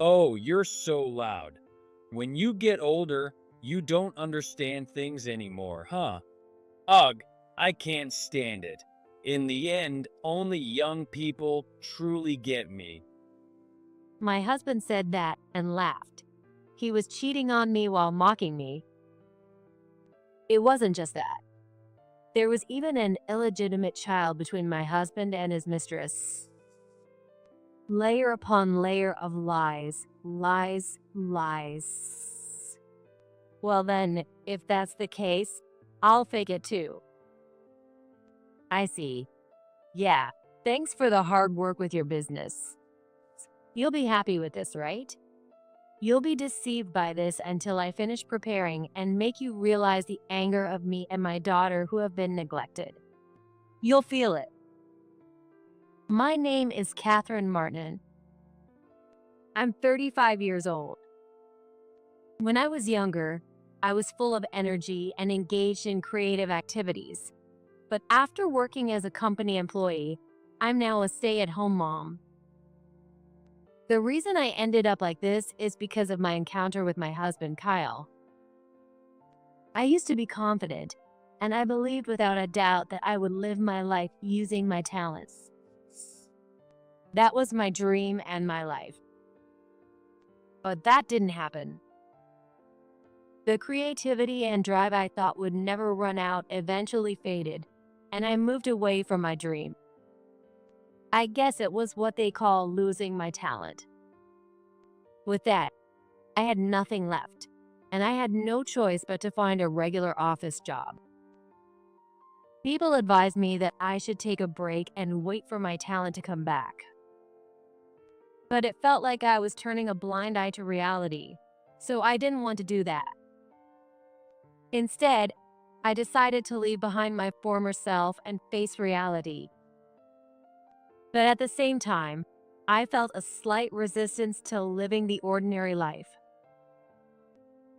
Oh, you're so loud. When you get older, you don't understand things anymore, huh? Ugh, I can't stand it. In the end, only young people truly get me. My husband said that and laughed. He was cheating on me while mocking me. It wasn't just that. There was even an illegitimate child between my husband and his mistress. Layer upon layer of lies, lies, lies. Well, then, if that's the case, I'll fake it too. I see. Yeah, thanks for the hard work with your business. You'll be happy with this, right? You'll be deceived by this until I finish preparing and make you realize the anger of me and my daughter who have been neglected. You'll feel it. My name is Catherine Martin. I'm 35 years old. When I was younger, I was full of energy and engaged in creative activities. But after working as a company employee, I'm now a stay-at-home mom. The reason I ended up like this is because of my encounter with my husband, Kyle. I used to be confident, and I believed without a doubt that I would live my life using my talents. That was my dream and my life. But that didn't happen. The creativity and drive I thought would never run out eventually faded, and I moved away from my dream. I guess it was what they call losing my talent. With that, I had nothing left, and I had no choice but to find a regular office job. People advised me that I should take a break and wait for my talent to come back. But it felt like I was turning a blind eye to reality, so I didn't want to do that. Instead, I decided to leave behind my former self and face reality. But at the same time, I felt a slight resistance to living the ordinary life.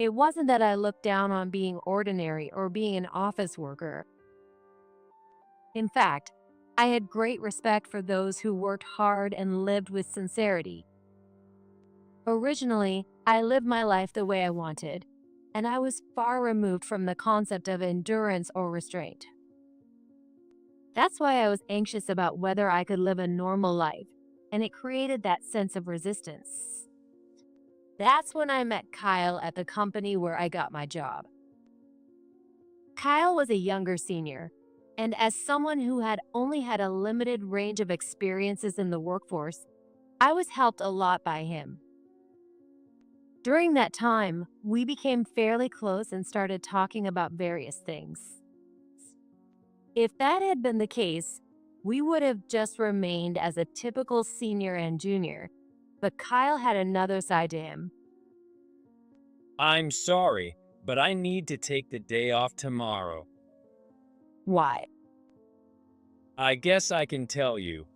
It wasn't that I looked down on being ordinary or being an office worker. In fact, I had great respect for those who worked hard and lived with sincerity. Originally, I lived my life the way I wanted, and I was far removed from the concept of endurance or restraint. That's why I was anxious about whether I could live a normal life, and it created that sense of resistance. That's when I met Kyle at the company where I got my job. Kyle was a younger senior, and as someone who had only had a limited range of experiences in the workforce, I was helped a lot by him. During that time, we became fairly close and started talking about various things. If that had been the case, we would have just remained as a typical senior and junior, but Kyle had another side to him. I'm sorry, but I need to take the day off tomorrow. Why? I guess I can tell you.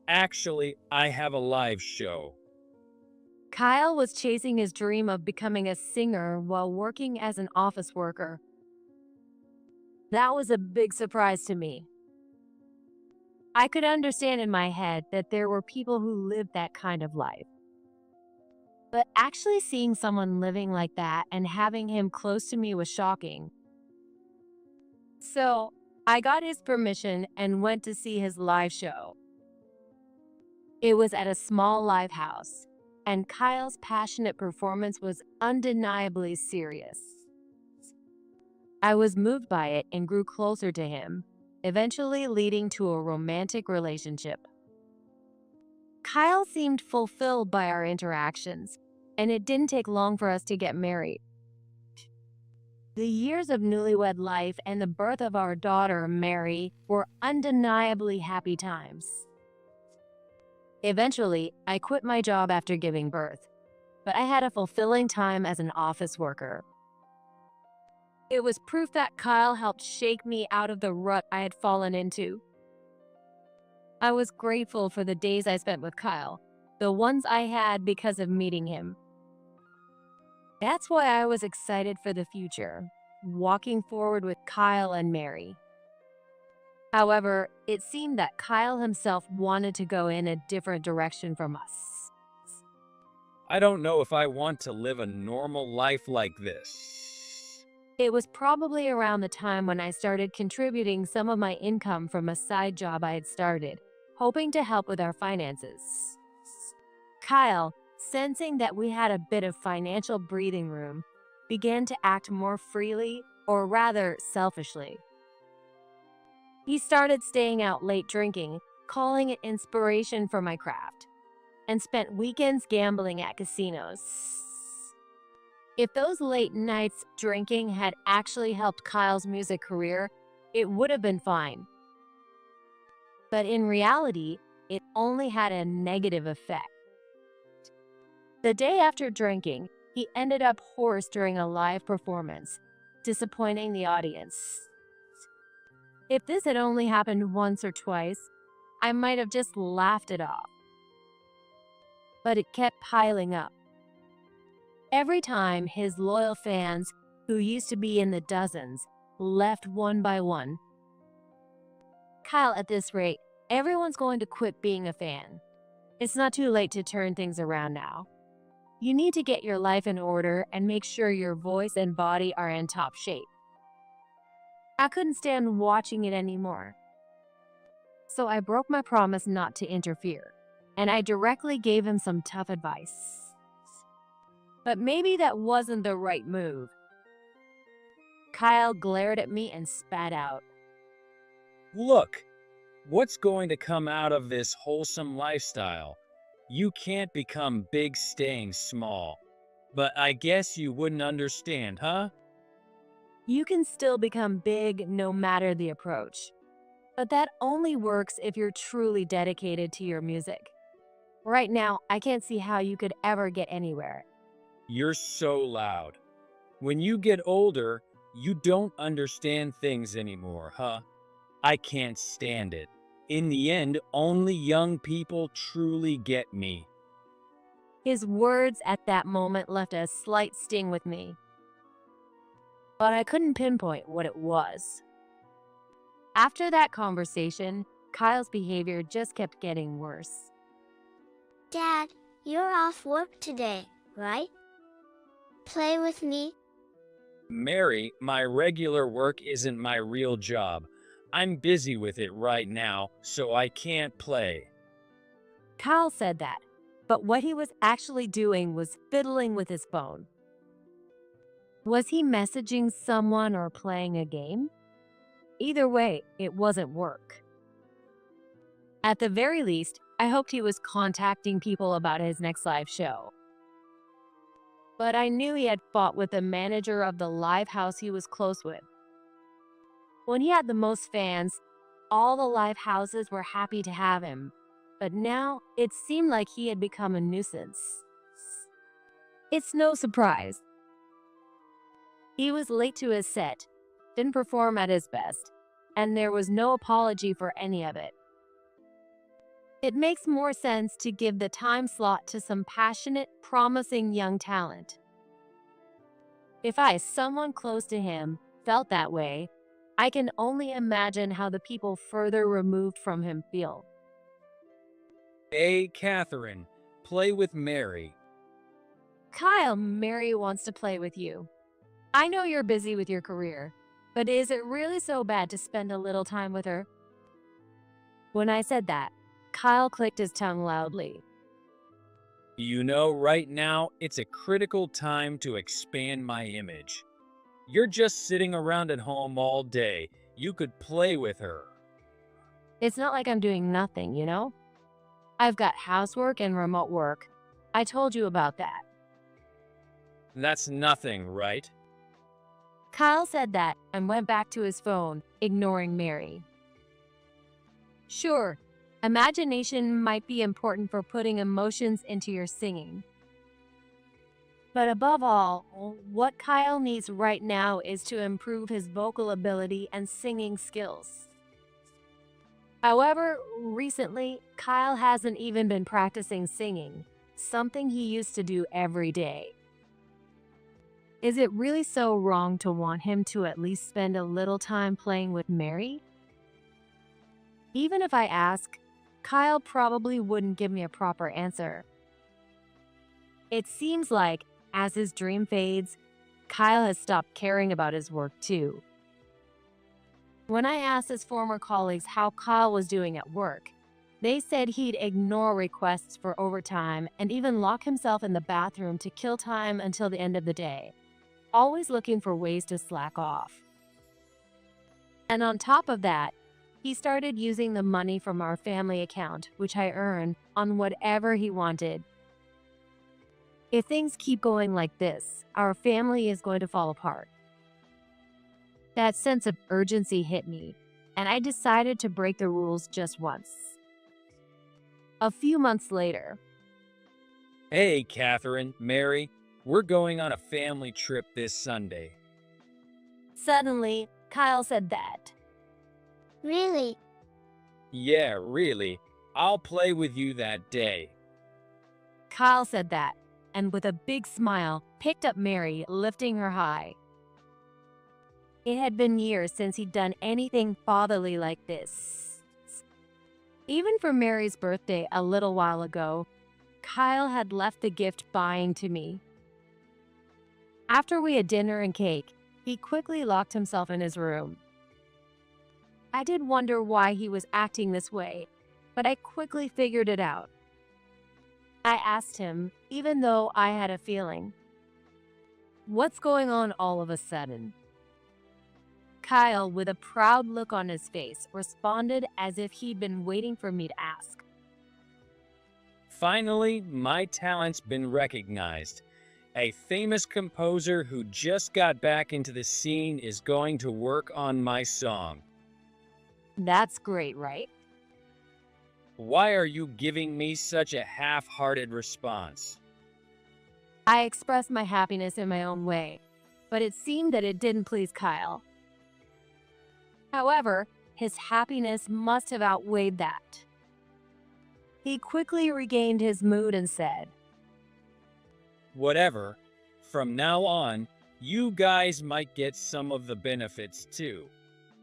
Actually, I have a live show. Kyle was chasing his dream of becoming a singer while working as an office worker. That was a big surprise to me. I could understand in my head that there were people who lived that kind of life. But actually seeing someone living like that and having him close to me was shocking. So, I got his permission and went to see his live show. It was at a small live house, and Kyle's passionate performance was undeniably serious. I was moved by it and grew closer to him, eventually leading to a romantic relationship. Kyle seemed fulfilled by our interactions, and it didn't take long for us to get married. The years of newlywed life and the birth of our daughter, Mary, were undeniably happy times. Eventually, I quit my job after giving birth, but I had a fulfilling time as an office worker. It was proof that Kyle helped shake me out of the rut I had fallen into. I was grateful for the days I spent with Kyle, the ones I had because of meeting him. That's why I was excited for the future, walking forward with Kyle and Mary. However, it seemed that Kyle himself wanted to go in a different direction from us. I don't know if I want to live a normal life like this. It was probably around the time when I started contributing some of my income from a side job I had started, hoping to help with our finances. Kyle, sensing that we had a bit of financial breathing room, began to act more freely, or rather selfishly. He started staying out late drinking, calling it inspiration for my craft, and spent weekends gambling at casinos. If those late nights drinking had actually helped Kyle's music career, it would have been fine. But in reality, it only had a negative effect. The day after drinking, he ended up hoarse during a live performance, disappointing the audience. If this had only happened once or twice, I might have just laughed it off. But it kept piling up. Every time his loyal fans, who used to be in the dozens, left one by one. Kyle, at this rate, everyone's going to quit being a fan. It's not too late to turn things around now. You need to get your life in order and make sure your voice and body are in top shape. I couldn't stand watching it anymore. So I broke my promise not to interfere, and I directly gave him some tough advice. But maybe that wasn't the right move. Kyle glared at me and spat out. Look, what's going to come out of this wholesome lifestyle? You can't become big staying small. But I guess you wouldn't understand, huh? You can still become big no matter the approach. But that only works if you're truly dedicated to your music. Right now, I can't see how you could ever get anywhere. You're so loud. When you get older, you don't understand things anymore, huh? I can't stand it. In the end, only young people truly get me. His words at that moment left a slight sting with me. But I couldn't pinpoint what it was. After that conversation, Kyle's behavior just kept getting worse. Dad, you're off work today, right? Play with me? Mary, my regular work isn't my real job. I'm busy with it right now, so I can't play. Kyle said that, but what he was actually doing was fiddling with his phone. Was he messaging someone or playing a game? Either way, it wasn't work. At the very least, I hoped he was contacting people about his next live show. But I knew he had fought with the manager of the live house he was close with. When he had the most fans, all the live houses were happy to have him. But now, it seemed like he had become a nuisance. It's no surprise. He was late to his set, didn't perform at his best, and there was no apology for any of it. It makes more sense to give the time slot to some passionate, promising young talent. If I, someone close to him, felt that way, I can only imagine how the people further removed from him feel. Hey, Catherine, play with Mary. Kyle, Mary wants to play with you. I know you're busy with your career, but is it really so bad to spend a little time with her? When I said that, Kyle clicked his tongue loudly. You know, right now, it's a critical time to expand my image. You're just sitting around at home all day. You could play with her. It's not like I'm doing nothing, you know? I've got housework and remote work. I told you about that. That's nothing, right? Kyle said that and went back to his phone, ignoring Mary. Sure, imagination might be important for putting emotions into your singing. But above all, what Kyle needs right now is to improve his vocal ability and singing skills. However, recently, Kyle hasn't even been practicing singing, something he used to do every day. Is it really so wrong to want him to at least spend a little time playing with Mary? Even if I ask, Kyle probably wouldn't give me a proper answer. It seems like, as his dream fades, Kyle has stopped caring about his work too. When I asked his former colleagues how Kyle was doing at work, they said he'd ignore requests for overtime and even lock himself in the bathroom to kill time until the end of the day, always looking for ways to slack off. And on top of that, he started using the money from our family account, which I earn, on whatever he wanted. If things keep going like this, our family is going to fall apart. That sense of urgency hit me, and I decided to break the rules just once. A few months later, Hey, Catherine, Mary, we're going on a family trip this Sunday. suddenly, Kyle said that. Really? Yeah, really. I'll play with you that day. Kyle said that, and with a big smile, picked up Mary, lifting her high. It had been years since he'd done anything fatherly like this. Even for Mary's birthday a little while ago, Kyle had left the gift buying to me. After we had dinner and cake, he quickly locked himself in his room. I did wonder why he was acting this way, but I quickly figured it out. I asked him, even though I had a feeling, "What's going on all of a sudden?" Kyle, with a proud look on his face, responded as if he'd been waiting for me to ask. Finally, my talent's been recognized. A famous composer who just got back into the scene is going to work on my song. That's great, right? Why are you giving me such a half-hearted response? I expressed my happiness in my own way, but it seemed that it didn't please Kyle. However, his happiness must have outweighed that. He quickly regained his mood and said, Whatever. From now on, you guys might get some of the benefits too.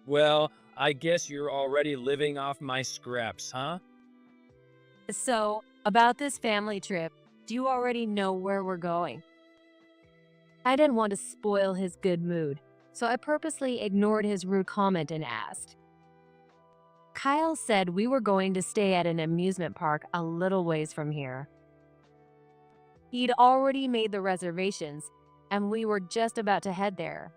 Well, I guess you're already living off my scraps, huh? "So, about this family trip, do you already know where we're going?" I didn't want to spoil his good mood, so I purposely ignored his rude comment and asked. Kyle said we were going to stay at an amusement park a little ways from here. He'd already made the reservations, and we were just about to head there.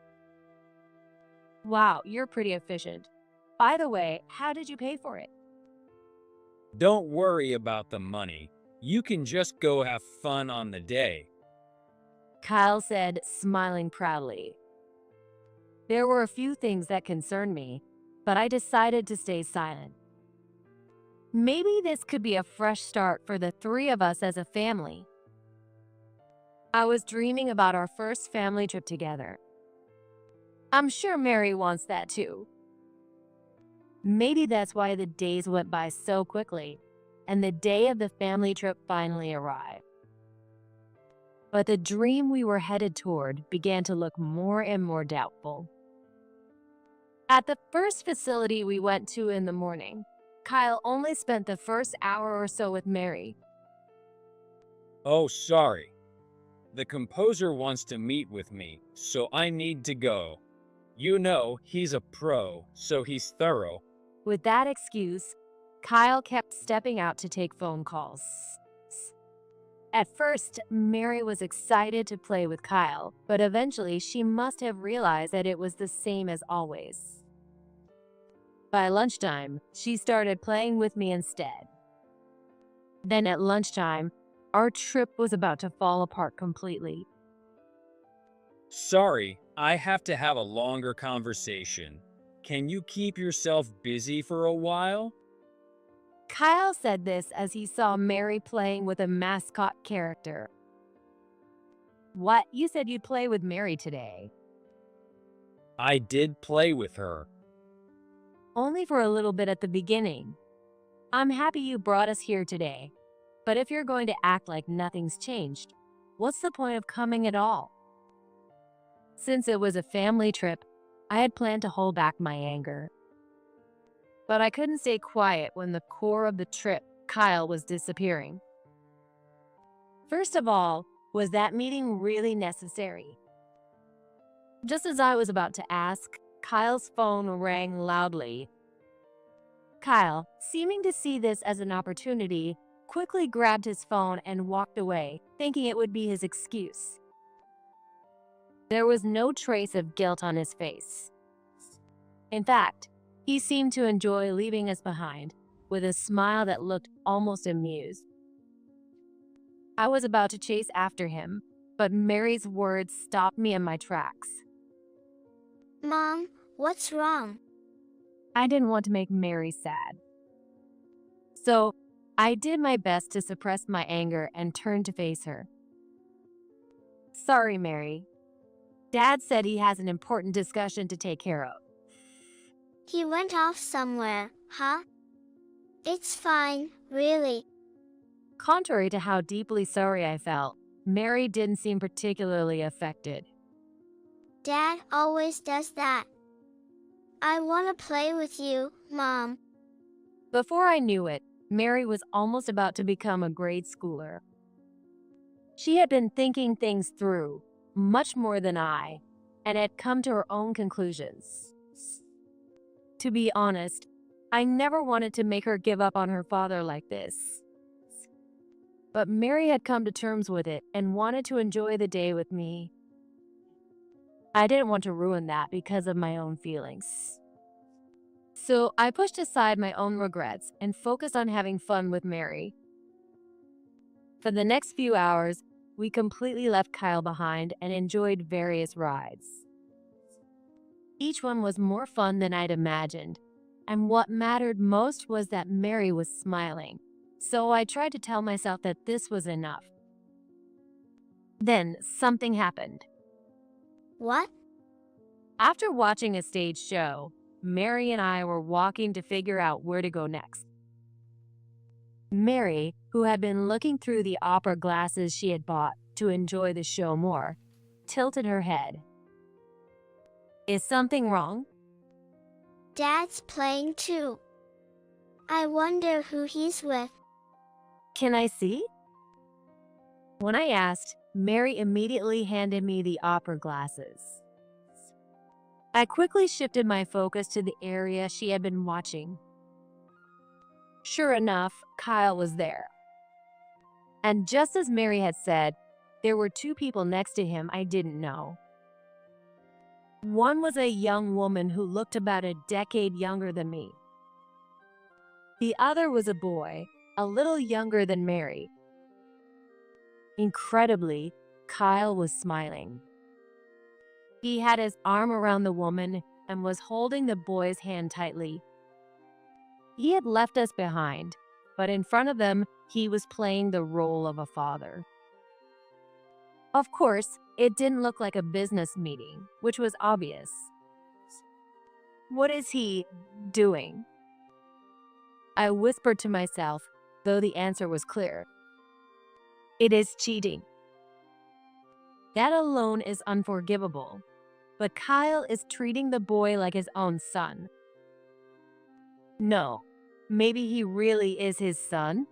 Wow, you're pretty efficient. By the way, how did you pay for it? Don't worry about the money. You can just go have fun on the day. Kyle said, smiling proudly. There were a few things that concerned me, but I decided to stay silent. Maybe this could be a fresh start for the three of us as a family. I was dreaming about our first family trip together. I'm sure Mary wants that too. Maybe that's why the days went by so quickly, and the day of the family trip finally arrived. But the dream we were headed toward began to look more and more doubtful. At the first facility we went to in the morning, Kyle only spent the first hour or so with Mary. Oh, sorry. The composer wants to meet with me, so I need to go. You know, he's a pro, so he's thorough. With that excuse, Kyle kept stepping out to take phone calls. At first, Mary was excited to play with Kyle, but eventually she must have realized that it was the same as always. By lunchtime, she started playing with me instead. Then at lunchtime, our trip was about to fall apart completely. Sorry, I have to have a longer conversation. Can you keep yourself busy for a while? Kyle said this as he saw Mary playing with a mascot character. What? You said you'd play with Mary today. I did play with her. Only for a little bit at the beginning. I'm happy you brought us here today, but if you're going to act like nothing's changed, what's the point of coming at all? Since it was a family trip, I had planned to hold back my anger. But I couldn't stay quiet when the core of the trip, Kyle, was disappearing. First of all, Was that meeting really necessary? Just as I was about to ask, Kyle's phone rang loudly. Kyle, seeming to see this as an opportunity, quickly grabbed his phone and walked away, thinking it would be his excuse. There was no trace of guilt on his face. In fact, he seemed to enjoy leaving us behind, with a smile that looked almost amused. I was about to chase after him, but Mary's words stopped me in my tracks. Mom, what's wrong? I didn't want to make Mary sad. So, I did my best to suppress my anger and turned to face her. Sorry, Mary. Dad said he has an important discussion to take care of. He went off somewhere, huh? It's fine, really. Contrary to how deeply sorry I felt, Mary didn't seem particularly affected. Dad always does that. I want to play with you, Mom. Before I knew it, Mary was almost about to become a grade schooler. She had been thinking things through, much more than I, and had come to her own conclusions. To be honest, I never wanted to make her give up on her father like this. But Mary had come to terms with it and wanted to enjoy the day with me. I didn't want to ruin that because of my own feelings. So I pushed aside my own regrets and focused on having fun with Mary. For the next few hours, we completely left Kyle behind and enjoyed various rides. Each one was more fun than I'd imagined, and what mattered most was that Mary was smiling, so I tried to tell myself that this was enough. Then something happened. What? After watching a stage show, Mary and I were walking to figure out where to go next. Mary, who had been looking through the opera glasses she had bought to enjoy the show more, tilted her head. Is something wrong? Dad's playing too. I wonder who he's with. Can I see? When I asked, Mary immediately handed me the opera glasses. I quickly shifted my focus to the area she had been watching. Sure enough, Kyle was there. And just as Mary had said, there were two people next to him I didn't know. One was a young woman who looked about a decade younger than me. The other was a boy, a little younger than Mary. Incredibly, Kyle was smiling. He had his arm around the woman and was holding the boy's hand tightly. He had left us behind, but in front of them, he was playing the role of a father. Of course, it didn't look like a business meeting, which was obvious. What is he doing? I whispered to myself, though the answer was clear. It is cheating. That alone is unforgivable, but Kyle is treating the boy like his own son. No, maybe he really is his son?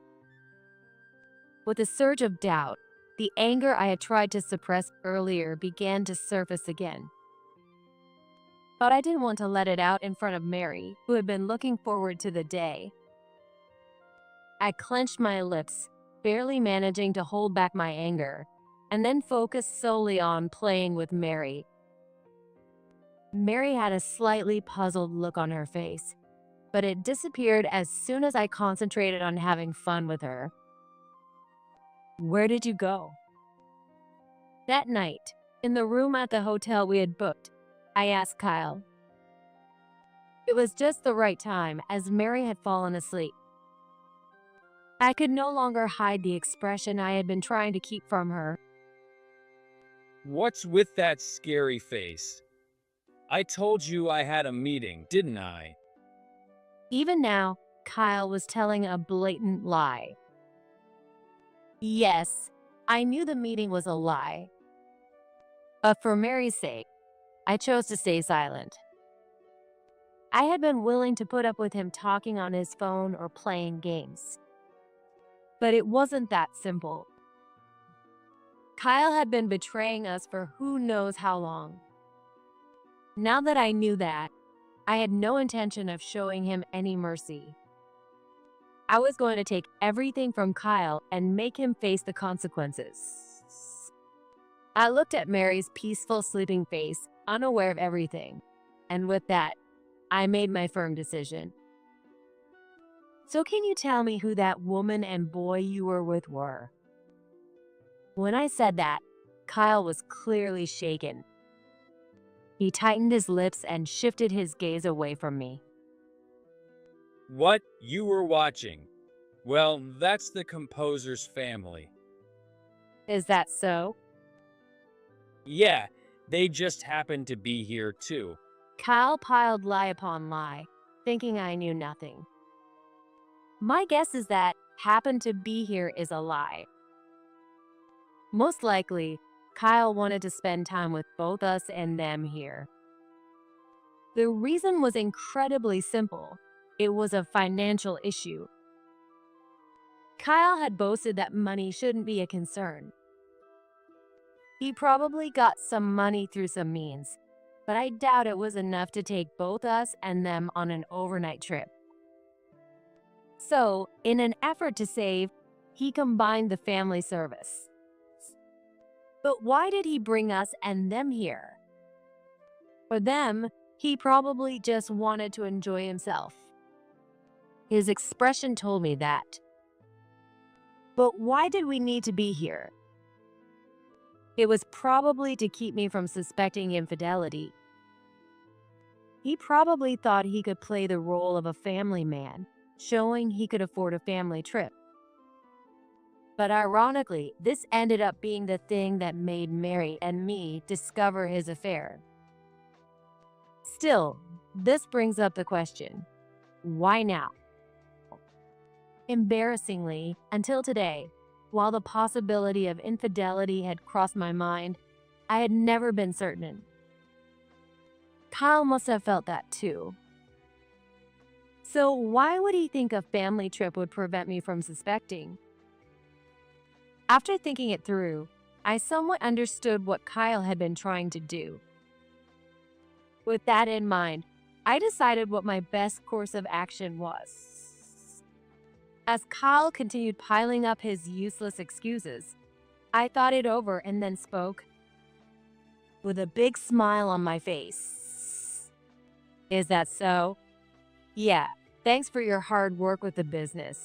With a surge of doubt, the anger I had tried to suppress earlier began to surface again. But I didn't want to let it out in front of Mary, who had been looking forward to the day. I clenched my lips, barely managing to hold back my anger, and then focused solely on playing with Mary. Mary had a slightly puzzled look on her face, but it disappeared as soon as I concentrated on having fun with her. Where did you go? That night, in the room at the hotel we had booked, I asked Kyle. It was just the right time, as Mary had fallen asleep. I could no longer hide the expression I had been trying to keep from her. What's with that scary face? I told you I had a meeting, didn't I? Even now, Kyle was telling a blatant lie. Yes, I knew the meeting was a lie. But for Mary's sake, I chose to stay silent. I had been willing to put up with him talking on his phone or playing games. But it wasn't that simple. Kyle had been betraying us for who knows how long. Now that I knew that, I had no intention of showing him any mercy. I was going to take everything from Kyle and make him face the consequences. I looked at Mary's peaceful sleeping face, unaware of everything, and with that, I made my firm decision. So can you tell me who that woman and boy you were with were? When I said that, Kyle was clearly shaken. He tightened his lips and shifted his gaze away from me. What you were watching? Well, that's the composer's family. Is that so? Yeah, they just happen to be here too. Kyle piled lie upon lie, thinking I knew nothing. My guess is that happen to be here is a lie. Most likely, Kyle wanted to spend time with both us and them here. The reason was incredibly simple. It was a financial issue. Kyle had boasted that money shouldn't be a concern. He probably got some money through some means, but I doubt it was enough to take both us and them on an overnight trip. So, in an effort to save, he combined the family service. But why did he bring us and them here? For them, he probably just wanted to enjoy himself. His expression told me that. But why did we need to be here? It was probably to keep me from suspecting infidelity. He probably thought he could play the role of a family man, showing he could afford a family trip. But ironically, this ended up being the thing that made Mary and me discover his affair. Still, this brings up the question, why now? Embarrassingly, until today, while the possibility of infidelity had crossed my mind, I had never been certain. Kyle must have felt that too. So why would he think a family trip would prevent me from suspecting? After thinking it through, I somewhat understood what Kyle had been trying to do. With that in mind, I decided what my best course of action was. As Kyle continued piling up his useless excuses, I thought it over and then spoke with a big smile on my face. Is that so? Yeah, thanks for your hard work with the business.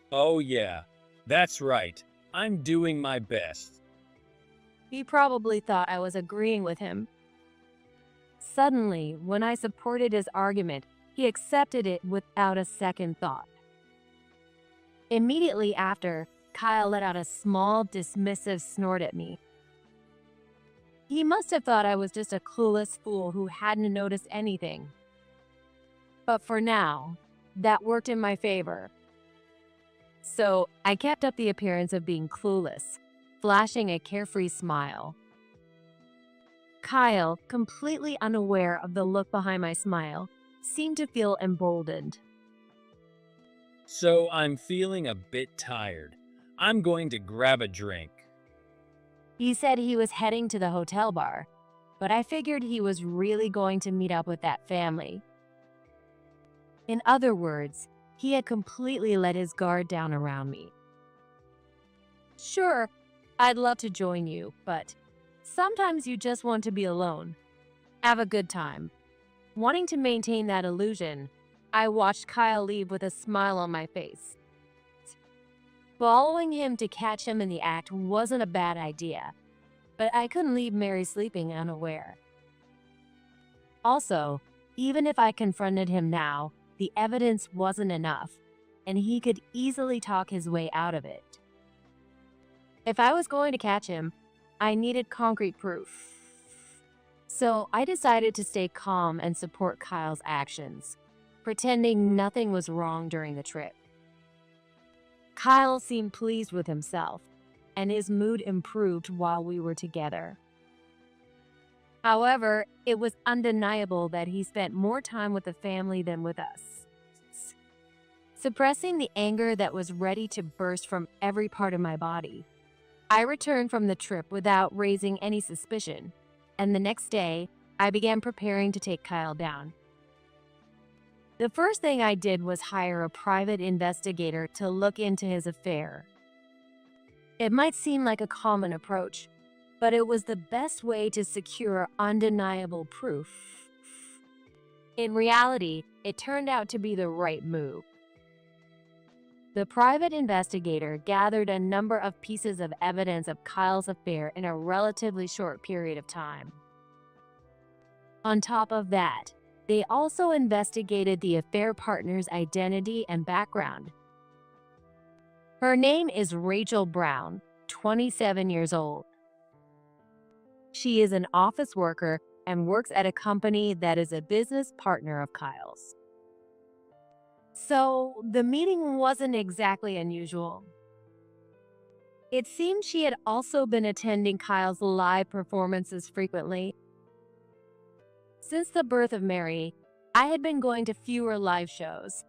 Oh yeah, that's right. I'm doing my best. He probably thought I was agreeing with him. Suddenly, when I supported his argument, he accepted it without a second thought. Immediately after, Kyle let out a small, dismissive snort at me. He must have thought I was just a clueless fool who hadn't noticed anything. But for now, that worked in my favor. So I kept up the appearance of being clueless, flashing a carefree smile. Kyle, completely unaware of the look behind my smile, seemed to feel emboldened. So I'm feeling a bit tired. I'm going to grab a drink. He said he was heading to the hotel bar, but I figured he was really going to meet up with that family. In other words, he had completely let his guard down around me. Sure, I'd love to join you, but sometimes you just want to be alone. Have a good time. Wanting to maintain that illusion, I watched Kyle leave with a smile on my face. Following him to catch him in the act wasn't a bad idea, but I couldn't leave Mary sleeping unaware. Also, even if I confronted him now, the evidence wasn't enough, and he could easily talk his way out of it. If I was going to catch him, I needed concrete proof. So I decided to stay calm and support Kyle's actions, pretending nothing was wrong during the trip. Kyle seemed pleased with himself, and his mood improved while we were together. However, it was undeniable that he spent more time with the family than with us. Suppressing the anger that was ready to burst from every part of my body, I returned from the trip without raising any suspicion, and the next day, I began preparing to take Kyle down. The first thing I did was hire a private investigator to look into his affair. It might seem like a common approach, but it was the best way to secure undeniable proof. In reality, it turned out to be the right move. The private investigator gathered a number of pieces of evidence of Kyle's affair in a relatively short period of time. On top of that, they also investigated the affair partner's identity and background. Her name is Rachel Brown, 27 years old. She is an office worker and works at a company that is a business partner of Kyle's. So, the meeting wasn't exactly unusual. It seemed she had also been attending Kyle's live performances frequently. Since the birth of Mary, I had been going to fewer live shows,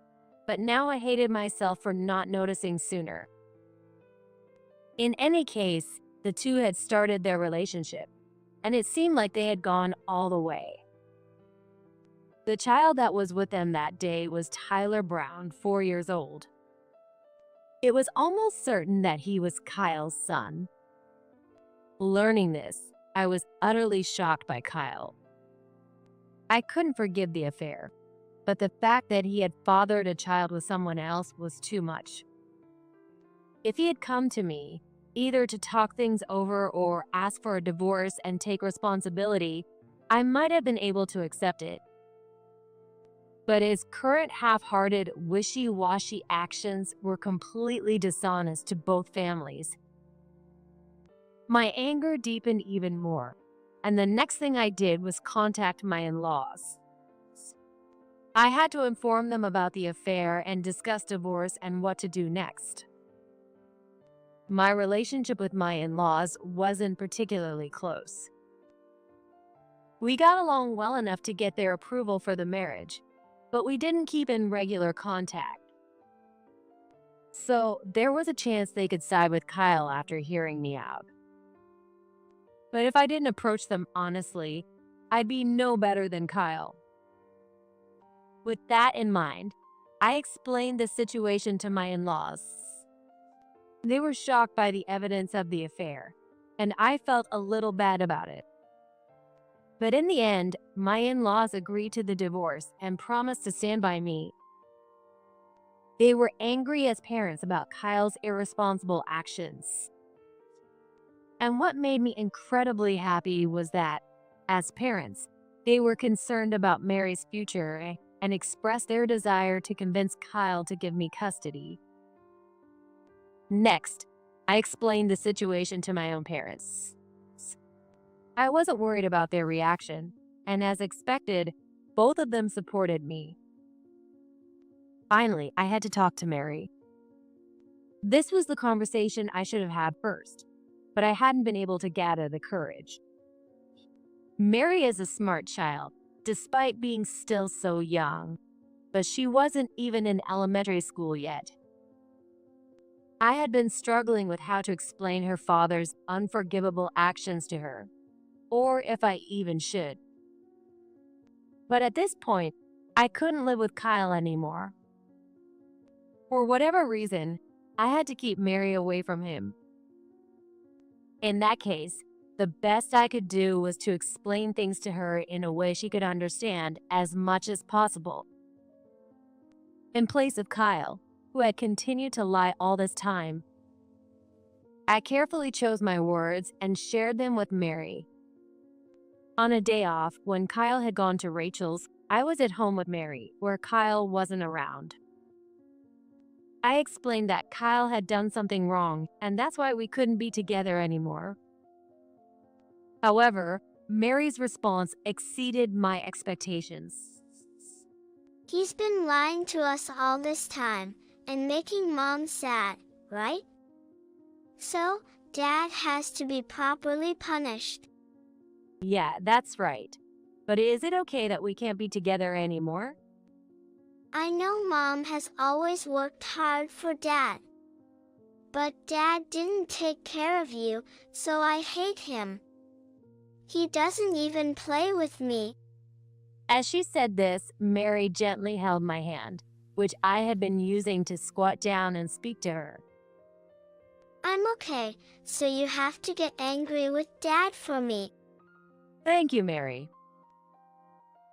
but now I hated myself for not noticing sooner. In any case, the two had started their relationship, and it seemed like they had gone all the way. The child that was with them that day was Tyler Brown, 4 years old. It was almost certain that he was Kyle's son. Learning this, I was utterly shocked by Kyle. I couldn't forgive the affair, but the fact that he had fathered a child with someone else was too much. If he had come to me, either to talk things over or ask for a divorce and take responsibility, I might have been able to accept it. But his current half-hearted, wishy-washy actions were completely dishonest to both families. My anger deepened even more, and the next thing I did was contact my in-laws. I had to inform them about the affair and discuss divorce and what to do next. My relationship with my in-laws wasn't particularly close. We got along well enough to get their approval for the marriage, but we didn't keep in regular contact. So there was a chance they could side with Kyle after hearing me out. But if I didn't approach them honestly, I'd be no better than Kyle. With that in mind, I explained the situation to my in-laws. They were shocked by the evidence of the affair, and I felt a little bad about it. But in the end, my in-laws agreed to the divorce and promised to stand by me. They were angry as parents about Kyle's irresponsible actions. And what made me incredibly happy was that, as parents, they were concerned about Mary's future and expressed their desire to convince Kyle to give me custody. Next, I explained the situation to my own parents. I wasn't worried about their reaction, and as expected, both of them supported me. Finally, I had to talk to Mary. This was the conversation I should have had first, but I hadn't been able to gather the courage. Mary is a smart child, despite being still so young, but she wasn't even in elementary school yet. I had been struggling with how to explain her father's unforgivable actions to her, or if I even should. But at this point, I couldn't live with Kyle anymore. For whatever reason, I had to keep Mary away from him. In that case, the best I could do was to explain things to her in a way she could understand as much as possible. In place of Kyle, who had continued to lie all this time, I carefully chose my words and shared them with Mary. On a day off, when Kyle had gone to Rachel's, I was at home with Mary, where Kyle wasn't around. I explained that Kyle had done something wrong, and that's why we couldn't be together anymore. However, Mary's response exceeded my expectations. He's been lying to us all this time and making Mom sad, right? So, Dad has to be properly punished. Yeah, that's right. But is it okay that we can't be together anymore? I know Mom has always worked hard for Dad. but Dad didn't take care of you, so I hate him. He doesn't even play with me. As she said this, Mary gently held my hand, which I had been using to squat down and speak to her. I'm okay, so you have to get angry with Dad for me. Thank you, Mary.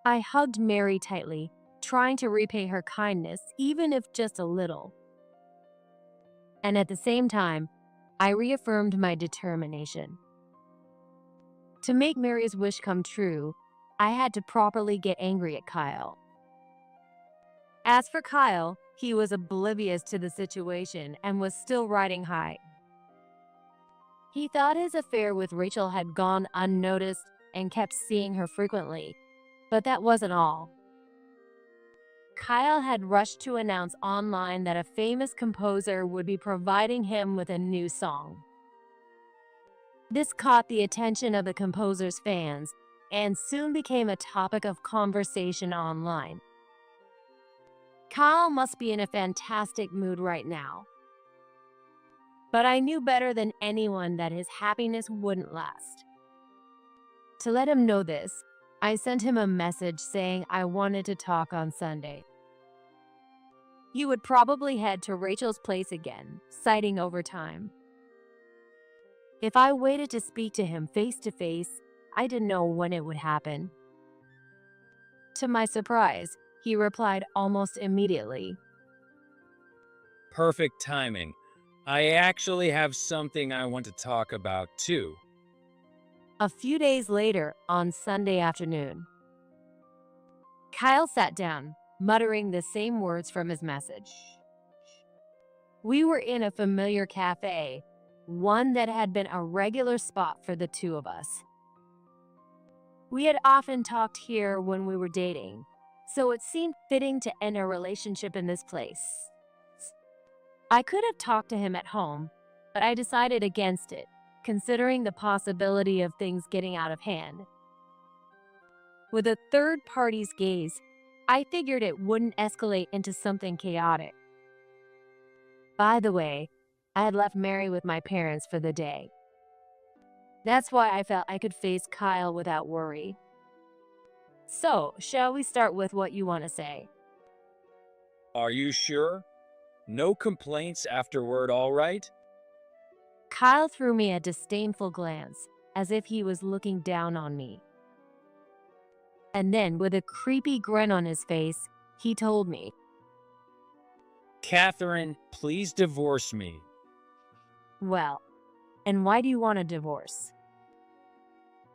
I hugged Mary tightly, trying to repay her kindness, even if just a little. And at the same time, I reaffirmed my determination. To make Mary's wish come true, I had to properly get angry at Kyle. As for Kyle, he was oblivious to the situation and was still riding high. He thought his affair with Rachel had gone unnoticed and kept seeing her frequently, but that wasn't all. Kyle had rushed to announce online that a famous composer would be providing him with a new song. This caught the attention of the composer's fans and soon became a topic of conversation online. Kyle must be in a fantastic mood right now. But I knew better than anyone that his happiness wouldn't last. To let him know this, I sent him a message saying I wanted to talk on Sunday. He would probably head to Rachel's place again, citing overtime. If I waited to speak to him face to face, I didn't know when it would happen. To my surprise, he replied almost immediately. Perfect timing. I actually have something I want to talk about too. A few days later, on Sunday afternoon, Kyle sat down, muttering the same words from his message. We were in a familiar cafe, one that had been a regular spot for the two of us. We had often talked here when we were dating, so it seemed fitting to end our relationship in this place. I could have talked to him at home, but I decided against it, considering the possibility of things getting out of hand. With a third party's gaze, I figured it wouldn't escalate into something chaotic. By the way, I had left Mary with my parents for the day. That's why I felt I could face Kyle without worry. So, shall we start with what you want to say? Are you sure? No complaints afterward, all right? Kyle threw me a disdainful glance, as if he was looking down on me. And then, with a creepy grin on his face, he told me, Catherine, please divorce me. Well, and why do you want a divorce?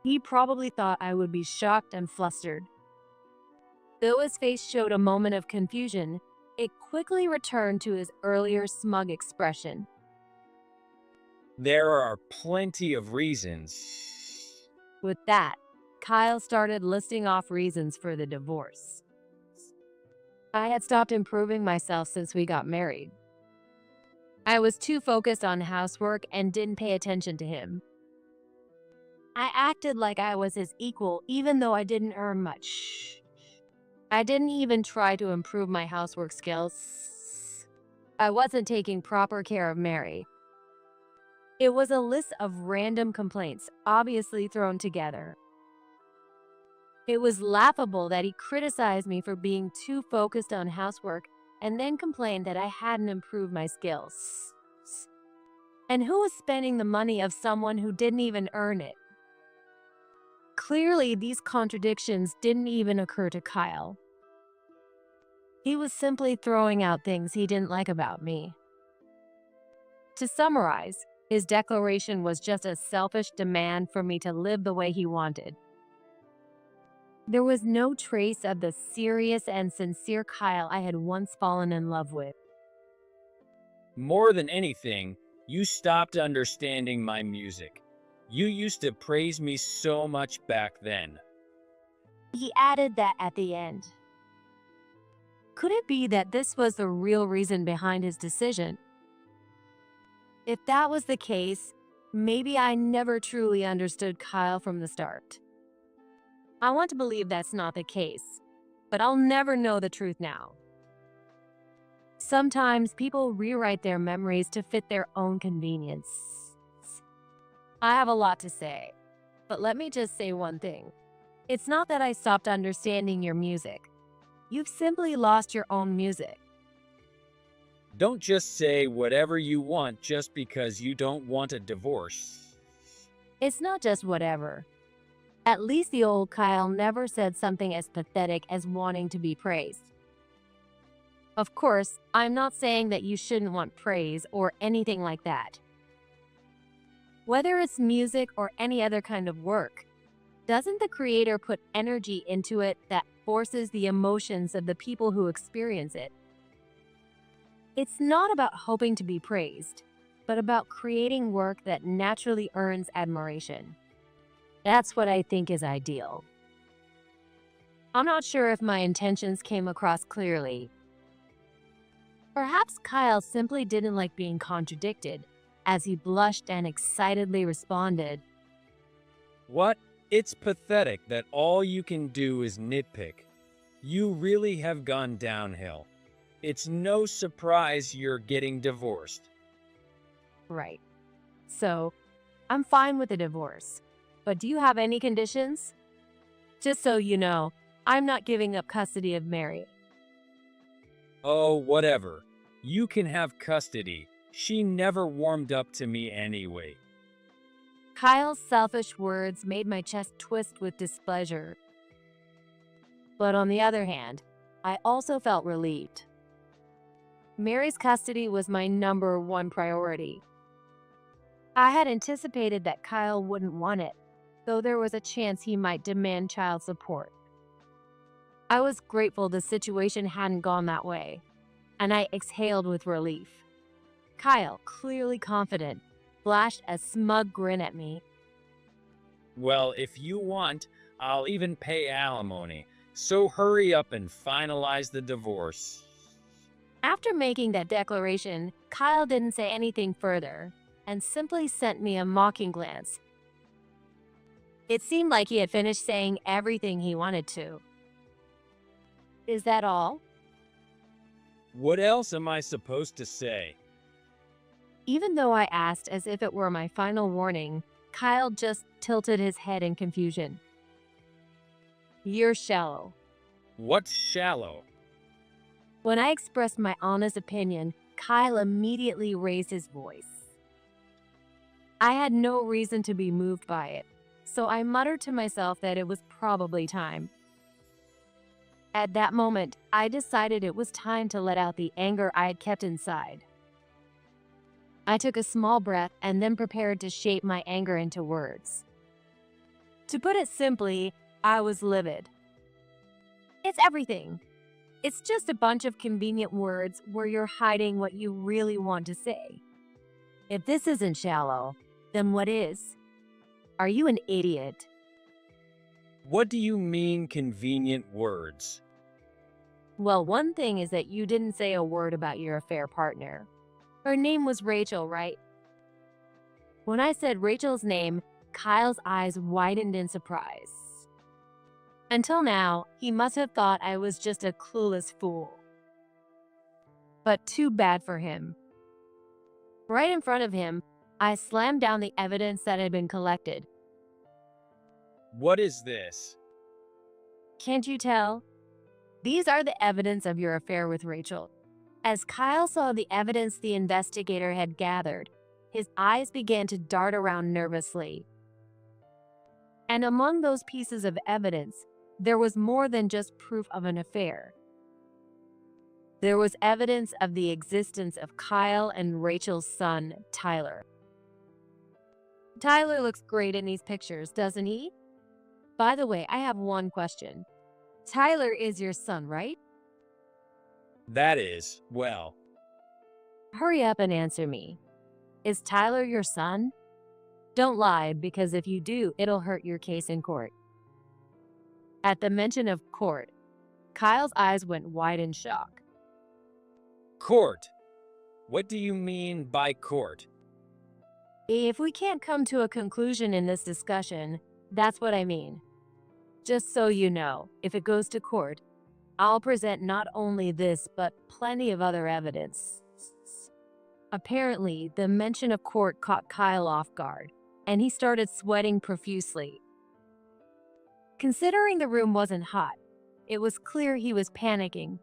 He probably thought I would be shocked and flustered. Though his face showed a moment of confusion, it quickly returned to his earlier smug expression. There are plenty of reasons. With that, Kyle started listing off reasons for the divorce. I had stopped improving myself since we got married. I was too focused on housework and didn't pay attention to him. I acted like I was his equal even though I didn't earn much. I didn't even try to improve my housework skills. I wasn't taking proper care of Mary. It was a list of random complaints, obviously thrown together. It was laughable that he criticized me for being too focused on housework and then complained that I hadn't improved my skills. And who was spending the money of someone who didn't even earn it? Clearly, these contradictions didn't even occur to Kyle. He was simply throwing out things he didn't like about me. To summarize, his declaration was just a selfish demand for me to live the way he wanted. There was no trace of the serious and sincere Kyle I had once fallen in love with. More than anything, you stopped understanding my music. You used to praise me so much back then. He added that at the end. Could it be that this was the real reason behind his decision? If that was the case, maybe I never truly understood Kyle from the start. I want to believe that's not the case, but I'll never know the truth now. Sometimes people rewrite their memories to fit their own convenience. I have a lot to say, but let me just say one thing. It's not that I stopped understanding your music. You've simply lost your own music. Don't just say whatever you want just because you don't want a divorce. It's not just whatever. At least the old Kyle never said something as pathetic as wanting to be praised. Of course, I'm not saying that you shouldn't want praise or anything like that. Whether it's music or any other kind of work, doesn't the creator put energy into it that forces the emotions of the people who experience it? It's not about hoping to be praised, but about creating work that naturally earns admiration. That's what I think is ideal. I'm not sure if my intentions came across clearly. Perhaps Kyle simply didn't like being contradicted, as he blushed and excitedly responded, What? It's pathetic that all you can do is nitpick. You really have gone downhill. It's no surprise you're getting divorced. "Right. So, I'm fine with a divorce. But do you have any conditions? Just so you know, I'm not giving up custody of Mary." Oh, whatever. You can have custody. She never warmed up to me anyway. Kyle's selfish words made my chest twist with displeasure. But on the other hand, I also felt relieved. Mary's custody was my number one priority. I had anticipated that Kyle wouldn't want it, though there was a chance he might demand child support. I was grateful the situation hadn't gone that way, and I exhaled with relief. Kyle, clearly confident, flashed a smug grin at me. Well, if you want, I'll even pay alimony. So hurry up and finalize the divorce. After making that declaration, Kyle didn't say anything further and simply sent me a mocking glance. It seemed like he had finished saying everything he wanted to. "Is that all?" What else am I supposed to say? Even though I asked as if it were my final warning, Kyle just tilted his head in confusion. "You're shallow." What's shallow? When I expressed my honest opinion, Kyle immediately raised his voice. I had no reason to be moved by it, so I muttered to myself that it was probably time. At that moment, I decided it was time to let out the anger I had kept inside. I took a small breath and then prepared to shape my anger into words. To put it simply, I was livid. It's everything. It's just a bunch of convenient words where you're hiding what you really want to say. If this isn't shallow, then what is? Are you an idiot? What do you mean convenient words? Well, one thing is that you didn't say a word about your affair partner. Her name was Rachel, right? When I said Rachel's name, Kyle's eyes widened in surprise. Until now, he must have thought I was just a clueless fool. But too bad for him. Right in front of him, I slammed down the evidence that had been collected. What is this? Can't you tell? These are the evidence of your affair with Rachel. As Kyle saw the evidence the investigator had gathered, his eyes began to dart around nervously. And among those pieces of evidence, there was more than just proof of an affair. There was evidence of the existence of Kyle and Rachel's son, Tyler. Tyler looks great in these pictures, doesn't he? By the way, I have one question. Tyler is your son, right? That is, well, Hurry up and answer me. Is Tyler your son? Don't lie, because if you do, it'll hurt your case in court. At the mention of court, Kyle's eyes went wide in shock. court. What do you mean by court? If we can't come to a conclusion in this discussion, that's what I mean. Just so you know, if it goes to court, I'll present not only this, but plenty of other evidence. Apparently, the mention of court caught Kyle off guard, and he started sweating profusely. Considering the room wasn't hot, it was clear he was panicking.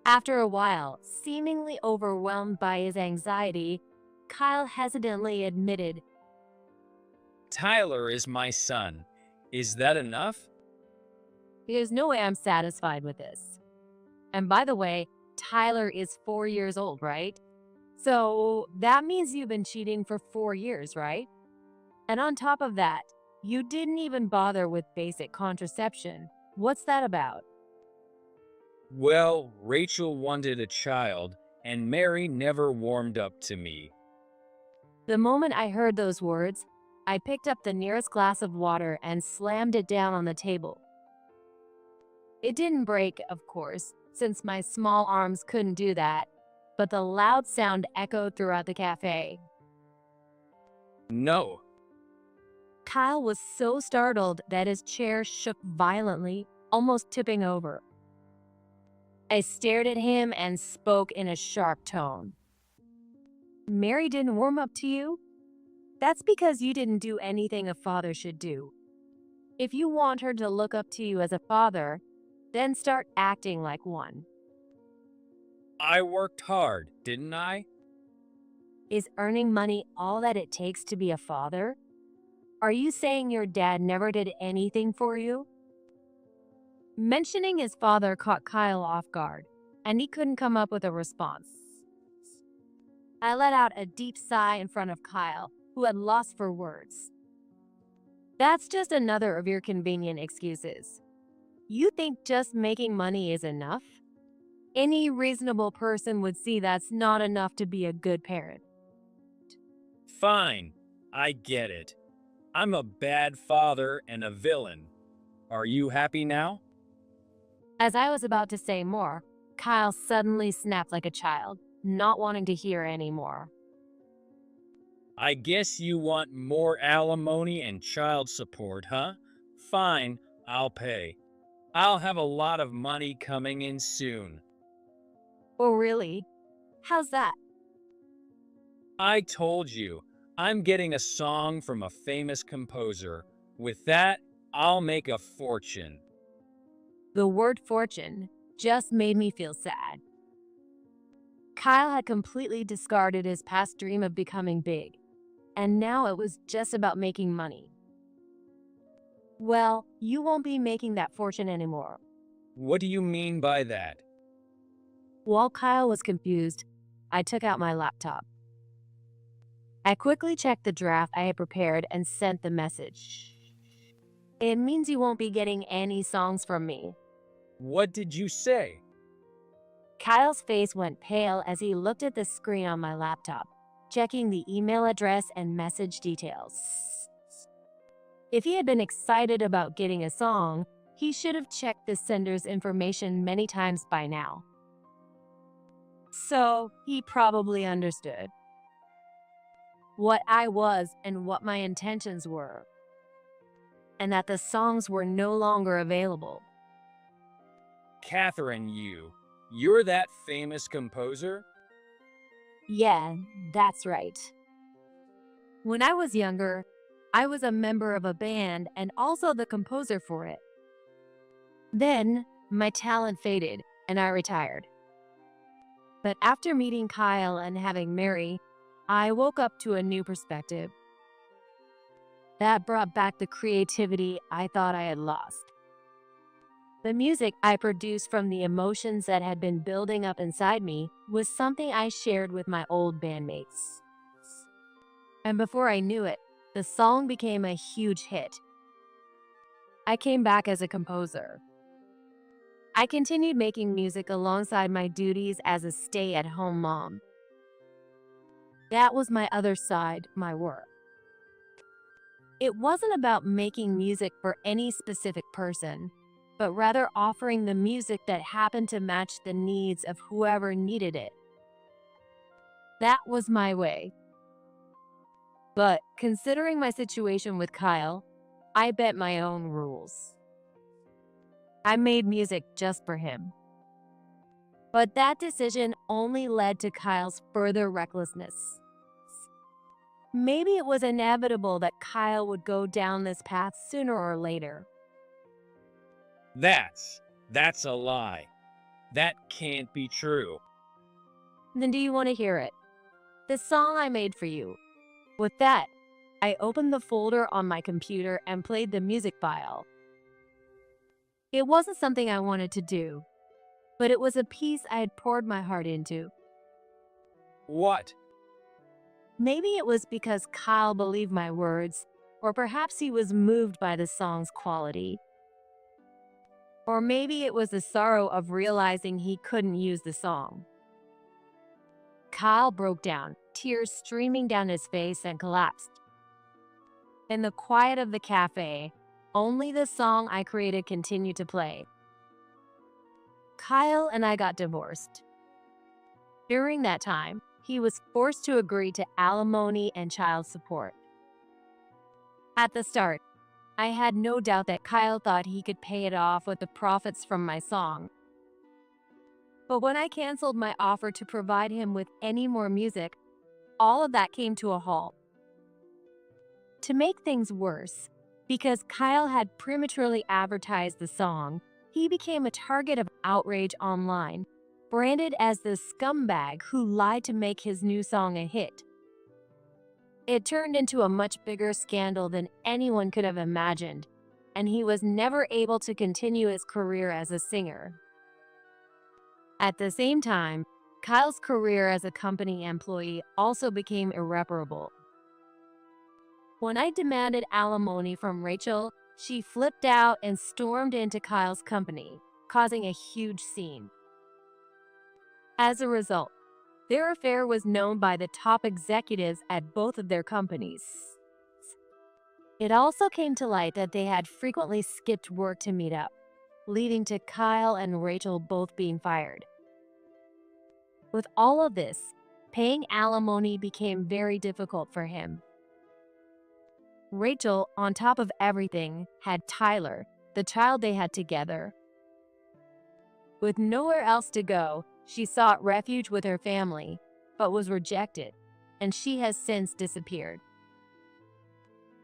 After a while, seemingly overwhelmed by his anxiety, Kyle hesitantly admitted, Tyler is my son. Is that enough? "There's no way I'm satisfied with this. And by the way, Tyler is 4 years old, right? So that means you've been cheating for 4 years, right? And on top of that, you didn't even bother with basic contraception. What's that about?" Well, Rachel wanted a child, and Mary never warmed up to me. The moment I heard those words, I picked up the nearest glass of water and slammed it down on the table. It didn't break, of course, since my small arms couldn't do that, but the loud sound echoed throughout the cafe. No. Kyle was so startled that his chair shook violently, almost tipping over. I stared at him and spoke in a sharp tone. "Mary didn't warm up to you? That's because you didn't do anything a father should do. If you want her to look up to you as a father, then start acting like one." I worked hard, didn't I? Is earning money all that it takes to be a father? Are you saying your dad never did anything for you? Mentioning his father caught Kyle off guard, and he couldn't come up with a response. I let out a deep sigh in front of Kyle, who had lost for words. "That's just another of your convenient excuses. You think just making money is enough? Any reasonable person would see that's not enough to be a good parent." Fine, I get it. I'm a bad father and a villain. Are you happy now? As I was about to say more, Kyle suddenly snapped like a child, not wanting to hear anymore. I guess you want more alimony and child support, huh? Fine, I'll pay. I'll have a lot of money coming in soon. "Oh, really? How's that?" I told you, I'm getting a song from a famous composer. With that, I'll make a fortune. The word fortune just made me feel sad. Kyle had completely discarded his past dream of becoming big, and now it was just about making money. "Well, you won't be making that fortune anymore." What do you mean by that? While Kyle was confused, I took out my laptop. I quickly checked the draft I had prepared and sent the message. "It means you won't be getting any songs from me." What did you say? Kyle's face went pale as he looked at the screen on my laptop, checking the email address and message details. If he had been excited about getting a song, he should have checked the sender's information many times by now. So he probably understood what I was and what my intentions were, and that the songs were no longer available. Catherine, you're that famous composer? Yeah, that's right. When I was younger, I was a member of a band and also the composer for it. Then, my talent faded and I retired. But after meeting Kyle and having Mary, I woke up to a new perspective. That brought back the creativity I thought I had lost. The music I produced from the emotions that had been building up inside me was something I shared with my old bandmates. And before I knew it, the song became a huge hit. I came back as a composer. I continued making music alongside my duties as a stay-at-home mom. That was my other side, my work. It wasn't about making music for any specific person, but rather offering the music that happened to match the needs of whoever needed it. That was my way. But considering my situation with Kyle, I bent my own rules. I made music just for him. But that decision only led to Kyle's further recklessness. Maybe it was inevitable that Kyle would go down this path sooner or later. That's a lie. That can't be true. Then do you want to hear it? The song I made for you. With that, I opened the folder on my computer and played the music file. It wasn't something I wanted to do, but it was a piece I had poured my heart into. What? Maybe it was because Kyle believed my words, or perhaps he was moved by the song's quality. Or maybe it was the sorrow of realizing he couldn't use the song. Kyle broke down, tears streaming down his face, and collapsed. In the quiet of the cafe, only the song I created continued to play. Kyle and I got divorced. During that time, he was forced to agree to alimony and child support. At the start, I had no doubt that Kyle thought he could pay it off with the profits from my song. But when I canceled my offer to provide him with any more music, all of that came to a halt. To make things worse, because Kyle had prematurely advertised the song, he became a target of outrage online, branded as the scumbag who lied to make his new song a hit. It turned into a much bigger scandal than anyone could have imagined, and he was never able to continue his career as a singer. At the same time, Kyle's career as a company employee also became irreparable. When I demanded alimony from Rachel, she flipped out and stormed into Kyle's company, causing a huge scene. As a result, their affair was known by the top executives at both of their companies. It also came to light that they had frequently skipped work to meet up, leading to Kyle and Rachel both being fired. With all of this, paying alimony became very difficult for him. Rachel, on top of everything, had Tyler, the child they had together. With nowhere else to go, she sought refuge with her family, but was rejected, and she has since disappeared.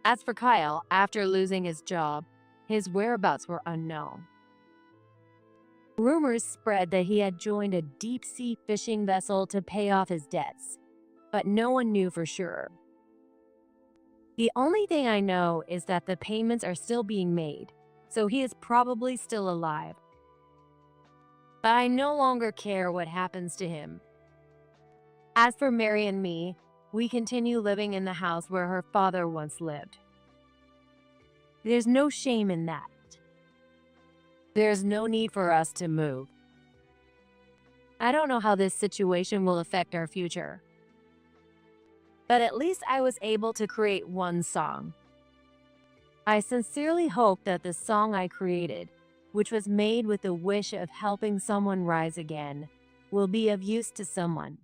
As for Kyle, after losing his job, his whereabouts were unknown. Rumors spread that he had joined a deep-sea fishing vessel to pay off his debts, but no one knew for sure. The only thing I know is that the payments are still being made, so he is probably still alive. But I no longer care what happens to him. As for Mary and me, we continue living in the house where her father once lived. There's no shame in that. There's no need for us to move. I don't know how this situation will affect our future. But at least I was able to create one song. I sincerely hope that the song I created, which was made with the wish of helping someone rise again, will be of use to someone.